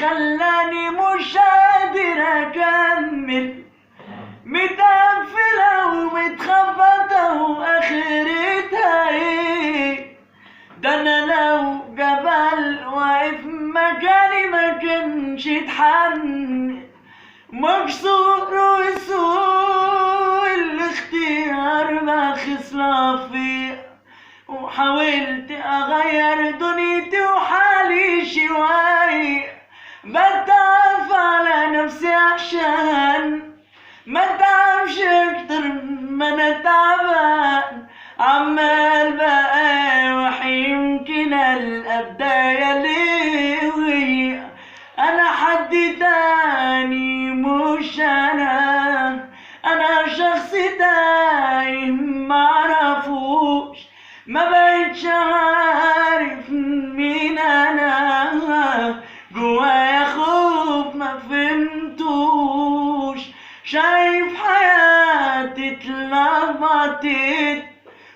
خلاني مش قادر اكمل، متقفلة ومتخبطة واخرتها ايه؟ ده انا لو جبل واقف مكاني ما كانش اتحمل، مكسور وسوء الاختيار ما خصلة فيه، وحاولت اغير دنيتي وحالي شوية، بتعب على نفسي عشان ما تعبش اكتر ما انا تعبان، عمال بقاوح يمكن القى بداية ليه وهي انا حد تاني مش انا شخص تايه معرفوش، ما بقتش عارف مين انا، جوايا خوف ما فهمتوش، شايف حياتي اتلخبطت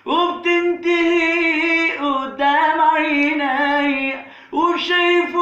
وبتنتهي قدام عيني، وشايف